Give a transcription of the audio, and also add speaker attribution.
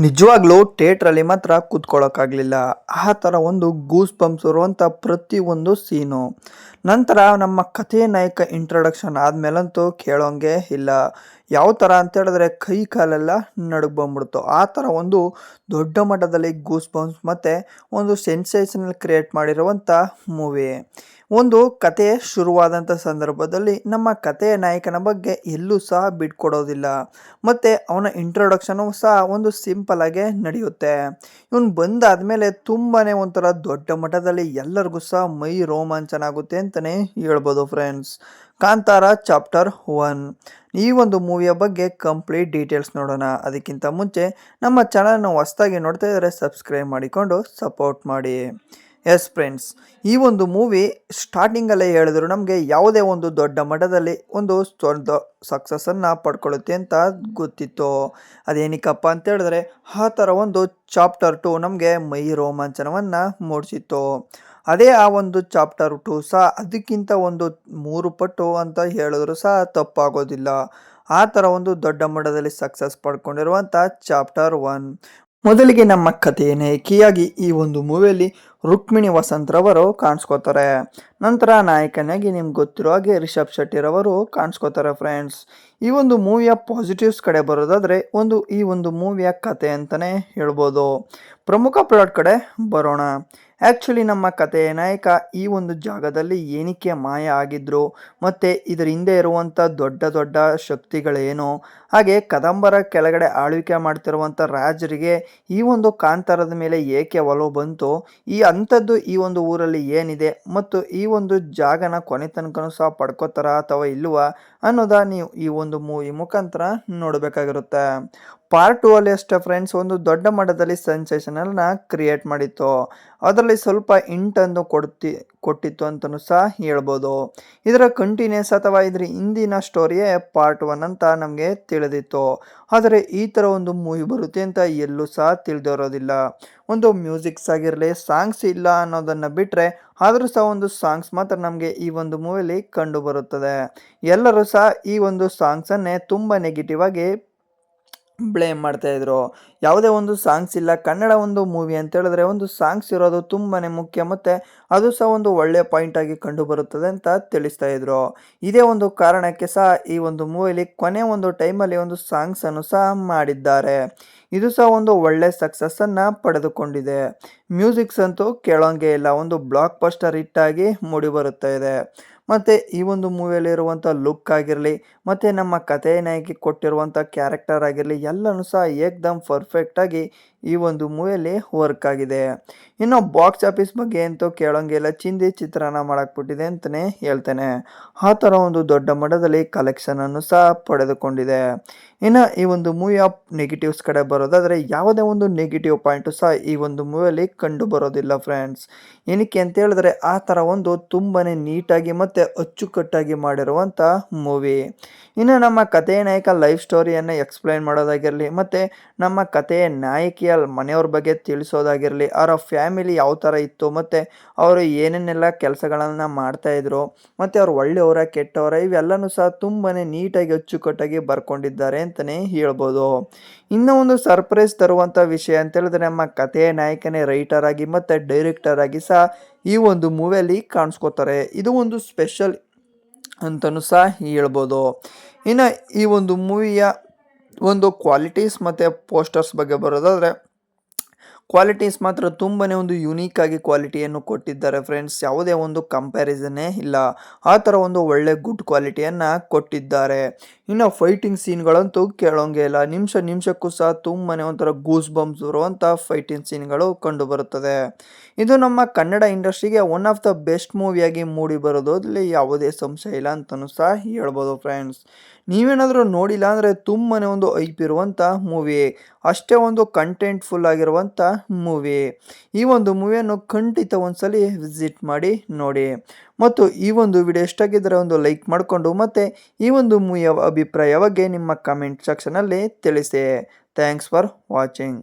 Speaker 1: ನಿಜವಾಗ್ಲೂ ಥಿಯೇಟ್ರಲ್ಲಿ ಮಾತ್ರ ಕೂತ್ಕೊಳ್ಳೋಕ್ಕಾಗಲಿಲ್ಲ. ಆ ಥರ ಒಂದು ಗೂಸ್ ಬಂಪ್ಸ್ ಬರುವಂಥ ಪ್ರತಿಯೊಂದು ಸೀನು. ನಂತರ ನಮ್ಮ ಕಥೆಯ ನಾಯಕ ಇಂಟ್ರೊಡಕ್ಷನ್ ಆದಮೇಲಂತೂ ಕೇಳೋಂಗೆ ಇಲ್ಲ. ಯಾವ ಥರ ಅಂತ ಹೇಳಿದ್ರೆ ಕೈ ಕಾಲೆಲ್ಲ ನಡುಗ್ ಬಂದ್ಬಿಡ್ತು. ಆ ಥರ ಒಂದು ದೊಡ್ಡ ಮಟ್ಟದಲ್ಲಿ ಗೂಸ್ ಬಂಪ್ಸ್ ಮತ್ತು ಒಂದು ಸೆನ್ಸೇಷನಲ್ ಕ್ರಿಯೇಟ್ ಮಾಡಿರುವಂಥ ಮೂವಿ. ಒಂದು ಕತೆ ಶುರುವಾದಂಥ ಸಂದರ್ಭದಲ್ಲಿ ನಮ್ಮ ಕಥೆಯ ನಾಯಕನ ಬಗ್ಗೆ ಎಲ್ಲೂ ಸಹ ಬಿಟ್ಕೊಡೋದಿಲ್ಲ ಮತ್ತು ಅವನ ಇಂಟ್ರೊಡಕ್ಷನು ಸಹ ಒಂದು ಸಿಂಪಲ್ ಆಗೇ ನಡೆಯುತ್ತೆ. ಇವನು ಬಂದಾದಮೇಲೆ ತುಂಬಾ ಒಂಥರ ದೊಡ್ಡ ಮಟ್ಟದಲ್ಲಿ ಎಲ್ಲರಿಗೂ ಸಹ ಮೈ ರೋಮಾಂಚನ ಆಗುತ್ತೆ ಅಂತಲೇ ಹೇಳ್ಬೋದು ಫ್ರೆಂಡ್ಸ್. ಕಾಂತಾರ ಚಾಪ್ಟರ್ 1 ಈ ಒಂದು ಮೂವಿಯ ಬಗ್ಗೆ ಕಂಪ್ಲೀಟ್ ಡೀಟೇಲ್ಸ್ ನೋಡೋಣ. ಅದಕ್ಕಿಂತ ಮುಂಚೆ ನಮ್ಮ ಚಾನಲ್ನ ಹೊಸದಾಗಿ ನೋಡ್ತಾ ಇದ್ದರೆ ಸಬ್ಸ್ಕ್ರೈಬ್ ಮಾಡಿಕೊಂಡು ಸಪೋರ್ಟ್ ಮಾಡಿ. ಎಸ್ ಫ್ರೆಂಡ್ಸ್, ಈ ಒಂದು ಮೂವಿ ಸ್ಟಾರ್ಟಿಂಗಲ್ಲೇ ಹೇಳಿದ್ರು ನಮಗೆ ಯಾವುದೇ ಒಂದು ದೊಡ್ಡ ಮಟ್ಟದಲ್ಲಿ ಒಂದು ಸಕ್ಸಸ್ಸನ್ನು ಪಡ್ಕೊಳ್ಳುತ್ತೆ ಅಂತ ಗೊತ್ತಿತ್ತು. ಅದೇನಕ್ಕಪ್ಪ ಅಂತ ಹೇಳಿದ್ರೆ ಆ ಥರ ಒಂದು ಚಾಪ್ಟರ್ 2 ನಮಗೆ ಮೈ ರೋಮಾಂಚನವನ್ನು ಮೂಡಿಸಿತ್ತು. ಅದೇ ಆ ಒಂದು ಚಾಪ್ಟರ್ 2 ಸಹ ಅದಕ್ಕಿಂತ ಒಂದು 3 ಪಟ್ಟು ಅಂತ ಹೇಳಿದ್ರು ಸಹ ತಪ್ಪಾಗೋದಿಲ್ಲ. ಆ ಥರ ಒಂದು ದೊಡ್ಡ ಮಟ್ಟದಲ್ಲಿ ಸಕ್ಸಸ್ ಪಡ್ಕೊಂಡಿರುವಂಥ ಚಾಪ್ಟರ್ 1. ಮೊದಲಿಗೆ ನಮ್ಮ ಕಥೆಯ ನಾಯಕಿಯಾಗಿ ಈ ಒಂದು ಮೂವಿಯಲ್ಲಿ ರುಕ್ಮಿಣಿ ವಸಂತ್ರವರು ಕಾಣಿಸ್ಕೋತಾರೆ. ನಂತರ ನಾಯಕನಾಗಿ ನಿಮ್ಗೆ ಗೊತ್ತಿರೋ ಹಾಗೆ ರಿಷಬ್ ಶೆಟ್ಟಿರವರು ಕಾಣಿಸ್ಕೋತಾರೆ ಫ್ರೆಂಡ್ಸ್. ಈ ಒಂದು ಮೂವಿಯ ಪಾಸಿಟಿವ್ಸ್ ಕಡೆ ಬರೋದಾದರೆ ಈ ಒಂದು ಮೂವಿಯ ಕತೆ ಅಂತಲೇ ಹೇಳ್ಬೋದು. ಪ್ರಮುಖ ಪ್ಲಾಟ್ ಕಡೆ ಬರೋಣ. ಆ್ಯಕ್ಚುಲಿ ನಮ್ಮ ಕಥೆಯ ನಾಯಕ ಈ ಒಂದು ಜಾಗದಲ್ಲಿ ಏನಕ್ಕೆ ಮಾಯ ಆಗಿದ್ರು ಮತ್ತು ಇದರ ಹಿಂದೆ ಇರುವಂಥ ದೊಡ್ಡ ದೊಡ್ಡ ಶಕ್ತಿಗಳೇನು, ಹಾಗೆ ಕದಂಬರ ಕೆಳಗಡೆ ಆಳ್ವಿಕೆ ಮಾಡ್ತಿರುವಂಥ ರಾಜರಿಗೆ ಈ ಒಂದು ಕಾಂತಾರದ ಮೇಲೆ ಏಕೆ ಒಲವು ಬಂತು, ಈ ಅಂಥದ್ದು ಈ ಒಂದು ಊರಲ್ಲಿ ಏನಿದೆ ಮತ್ತು ಈ ಒಂದು ಜಾಗನ ಕೊನೆ ತನಕನೂ ಸಹ ಪಡ್ಕೋತಾರ ಅಥವಾ ಇಲ್ವಾ ಅನ್ನೋದ ನೀವು ಈ ಒಂದು ಮೂವಿ ಮುಖಾಂತರ ನೋಡಬೇಕಾಗಿರುತ್ತೆ. ಪಾರ್ಟ್ 2 ಅಲ್ಲಿ ಅಷ್ಟೇ ಫ್ರೆಂಡ್ಸ್ ಒಂದು ದೊಡ್ಡ ಮಟ್ಟದಲ್ಲಿ ಸೆನ್ಸೇಷನಲ್ನ ಕ್ರಿಯೇಟ್ ಮಾಡಿತ್ತು. ಅದರಲ್ಲಿ ಸ್ವಲ್ಪ ಇಂಟನ್ನು ಕೊಟ್ಟಿತ್ತು ಅಂತಲೂ ಸಹ ಹೇಳ್ಬೋದು. ಇದರ ಕಂಟಿನ್ಯೂಸ್ ಅಥವಾ ಇದರ ಹಿಂದಿನ ಸ್ಟೋರಿಯೇ ಪಾರ್ಟ್ 1 ಅಂತ ನಮಗೆ ತಿಳಿದಿತ್ತು. ಆದರೆ ಈ ಥರ ಒಂದು ಮೂವಿ ಬರುತ್ತೆ ಅಂತ ಎಲ್ಲೂ ಸಹ ತಿಳಿದಿರೋದಿಲ್ಲ. ಒಂದು ಮ್ಯೂಸಿಕ್ಸ್ ಆಗಿರಲಿ, ಸಾಂಗ್ಸ್ ಇಲ್ಲ ಅನ್ನೋದನ್ನು ಬಿಟ್ಟರೆ ಆದರೂ ಸಹ ಒಂದು ಸಾಂಗ್ಸ್ ಮಾತ್ರ ನಮಗೆ ಈ ಒಂದು ಮೂವಿಯಲ್ಲಿ ಕಂಡು ಬರುತ್ತದೆ. ಎಲ್ಲರೂ ಸಹ ಈ ಒಂದು ಸಾಂಗ್ಸನ್ನೇ ತುಂಬ ನೆಗೆಟಿವ್ ಆಗಿ ಬ್ಲೇಮ್ ಮಾಡ್ತಾಯಿದ್ರು. ಯಾವುದೇ ಒಂದು ಸಾಂಗ್ಸ್ ಇಲ್ಲ, ಕನ್ನಡ ಒಂದು ಮೂವಿ ಅಂತ ಹೇಳಿದ್ರೆ ಒಂದು ಸಾಂಗ್ಸ್ ಇರೋದು ತುಂಬಾ ಮುಖ್ಯ ಮತ್ತು ಅದು ಸಹ ಒಂದು ಒಳ್ಳೆಯ ಪಾಯಿಂಟಾಗಿ ಕಂಡು ಬರುತ್ತದೆ ಅಂತ ತಿಳಿಸ್ತಾ ಇದ್ರು. ಇದೇ ಒಂದು ಕಾರಣಕ್ಕೆ ಸಹ ಈ ಒಂದು ಮೂವಿಲಿ ಕೊನೆ ಒಂದು ಟೈಮಲ್ಲಿ ಒಂದು ಸಾಂಗ್ಸನ್ನು ಸಹ ಮಾಡಿದ್ದಾರೆ. ಇದು ಸಹ ಒಂದು ಒಳ್ಳೆ ಸಕ್ಸಸ್ಸನ್ನು ಪಡೆದುಕೊಂಡಿದೆ. ಮ್ಯೂಸಿಕ್ಸ್ ಅಂತೂ ಕೇಳೋಂಗೆ ಇಲ್ಲ, ಒಂದು ಬ್ಲಾಕ್ ಬಸ್ಟರ್ ಹಿಟ್ಟಾಗಿ ಮೂಡಿ ಬರುತ್ತಾ ಇದೆ. ಮತ್ತು ಈ ಒಂದು ಮೂವಿಯಲ್ಲಿರುವಂಥ ಲುಕ್ ಆಗಿರಲಿ ಮತ್ತು ನಮ್ಮ ಕಥೆಯ ನಾಯಕಿ ಕೊಟ್ಟಿರುವಂಥ ಕ್ಯಾರೆಕ್ಟರ್ ಆಗಿರಲಿ ಎಲ್ಲನೂ ಸಹ ಏಕ್ದಮ್ ಪರ್ಫೆಕ್ಟಾಗಿ ಈ ಒಂದು ಮೂವಿಯಲ್ಲಿ ವರ್ಕ್ ಆಗಿದೆ. ಇನ್ನು ಬಾಕ್ಸ್ ಆಫೀಸ್ ಬಗ್ಗೆ ಅಂತೂ ಕೇಳೋಂಗಿಲ್ಲ, ಚಿಂದಿ ಚಿತ್ರಾನ್ನ ಮಾಡಾಕ್ಬಿಟ್ಟಿದೆ ಅಂತಲೇ ಹೇಳ್ತೇನೆ. ಆ ಥರ ಒಂದು ದೊಡ್ಡ ಮಟ್ಟದಲ್ಲಿ ಕಲೆಕ್ಷನನ್ನು ಸಹ ಪಡೆದುಕೊಂಡಿದೆ. ಇನ್ನು ಈ ಒಂದು ಮೂವಿಯ ನೆಗೆಟಿವ್ಸ್ ಕಡೆ ಬರೋದಾದರೆ ಯಾವುದೇ ಒಂದು ನೆಗೆಟಿವ್ ಪಾಯಿಂಟು ಸಹ ಈ ಒಂದು ಮೂವಿಯಲ್ಲಿ ಕಂಡು ಬರೋದಿಲ್ಲ ಫ್ರೆಂಡ್ಸ್. ಏನಕ್ಕೆ ಅಂತ ಹೇಳಿದ್ರೆ ಆ ಥರ ಒಂದು ತುಂಬಾ ನೀಟಾಗಿ ಮತ್ತು ಅಚ್ಚುಕಟ್ಟಾಗಿ ಮಾಡಿರುವಂಥ ಮೂವಿ. ಇನ್ನು ನಮ್ಮ ಕಥೆಯ ನಾಯಕ ಲೈಫ್ ಸ್ಟೋರಿಯನ್ನು ಎಕ್ಸ್ಪ್ಲೈನ್ ಮಾಡೋದಾಗಿರಲಿ ಮತ್ತು ನಮ್ಮ ಕಥೆಯ ನಾಯಕಿಯ ಮನೆಯವ್ರ ಬಗ್ಗೆ ತಿಳಿಸೋದಾಗಿರಲಿ, ಅವರ ಫ್ಯಾಮಿಲಿ ಯಾವ ಥರ ಇತ್ತು ಮತ್ತು ಅವರು ಏನೇನೆಲ್ಲ ಕೆಲಸಗಳನ್ನು ಮಾಡ್ತಾಯಿದ್ರು ಮತ್ತು ಅವ್ರು ಒಳ್ಳೆಯವರ ಕೆಟ್ಟವರ ಇವೆಲ್ಲನೂ ಸಹ ತುಂಬಾ ನೀಟಾಗಿ ಅಚ್ಚುಕಟ್ಟಾಗಿ ಬರ್ಕೊಂಡಿದ್ದಾರೆ ಅಂತಲೇ ಹೇಳ್ಬೋದು. ಇನ್ನೂ ಒಂದು ಸರ್ಪ್ರೈಸ್ ತರುವಂಥ ವಿಷಯ ಅಂತ ಹೇಳಿದ್ರೆ ನಮ್ಮ ಕಥೆಯ ನಾಯಕನೇ ರೈಟರ್ ಆಗಿ ಮತ್ತು ಡೈರೆಕ್ಟರ್ ಆಗಿ ಸಹ ಈ ಒಂದು ಮೂವಿಯಲ್ಲಿ ಕಾಣಿಸ್ಕೋತಾರೆ. ಇದು ಒಂದು ಸ್ಪೆಷಲ್ ಅಂತಲೂ ಸಹ ಹೇಳ್ಬೋದು. ಇನ್ನು ಈ ಒಂದು ಮೂವಿಯ ಒಂದು ಕ್ವಾಲಿಟೀಸ್ ಮತ್ತು ಪೋಸ್ಟರ್ಸ್ ಬಗ್ಗೆ ಬರೋದಾದರೆ ಕ್ವಾಲಿಟೀಸ್ ಮಾತ್ರ ತುಂಬಾ ಒಂದು ಯುನೀಕಾಗಿ ಕ್ವಾಲಿಟಿಯನ್ನು ಕೊಟ್ಟಿದ್ದಾರೆ ಫ್ರೆಂಡ್ಸ್. ಯಾವುದೇ ಒಂದು ಕಂಪ್ಯಾರಿಸನ್ನೇ ಇಲ್ಲ, ಆ ಥರ ಒಂದು ಒಳ್ಳೆ ಗುಡ್ ಕ್ವಾಲಿಟಿಯನ್ನು ಕೊಟ್ಟಿದ್ದಾರೆ. ಇನ್ನು ಫೈಟಿಂಗ್ ಸೀನ್ಗಳಂತೂ ಕೇಳೋಂಗೆ ಇಲ್ಲ, ನಿಮಿಷಕ್ಕೂ ಸಹ ತುಂಬಾ ಒಂಥರ ಗೂಸ್ ಬಂಪ್ಸ್ ಬರುವಂಥ ಫೈಟಿಂಗ್ ಸೀನ್ಗಳು ಕಂಡು ಬರುತ್ತದೆ. ಇದು ನಮ್ಮ ಕನ್ನಡ ಇಂಡಸ್ಟ್ರಿಗೆ ಒನ್ ಆಫ್ ದ ಬೆಸ್ಟ್ ಮೂವಿಯಾಗಿ ಮೂಡಿ ಬರೋದ್ರಲ್ಲಿ ಯಾವುದೇ ಸಂಶಯ ಇಲ್ಲ ಅಂತಲೂ ಸಹ ಹೇಳ್ಬೋದು ಫ್ರೆಂಡ್ಸ್. ನೀವೇನಾದರೂ ನೋಡಿಲ್ಲ ಅಂದರೆ ತುಂಬಾ ಒಂದು ಐಪ್ ಇರುವಂಥ ಮೂವಿ, ಅಷ್ಟೇ ಒಂದು ಕಂಟೆಂಟ್ಫುಲ್ ಆಗಿರುವಂಥ ಮೂವಿ. ಈ ಒಂದು ಮೂವಿಯನ್ನು ಖಂಡಿತ ಒಂದ್ಸಲಿ ವಿಸಿಟ್ ಮಾಡಿ ನೋಡಿ. ಮತ್ತು ಈ ಒಂದು ವಿಡಿಯೋ ಇಷ್ಟಾಗಿದ್ದರೆ ಒಂದು ಲೈಕ್ ಮಾಡಿಕೊಂಡು ಮತ್ತು ಈ ಒಂದು ಮೂವಿಯ ಅಭಿಪ್ರಾಯ ಬಗ್ಗೆ ನಿಮ್ಮ ಕಮೆಂಟ್ ಸೆಕ್ಷನಲ್ಲಿ ತಿಳಿಸಿ. Thanks for watching.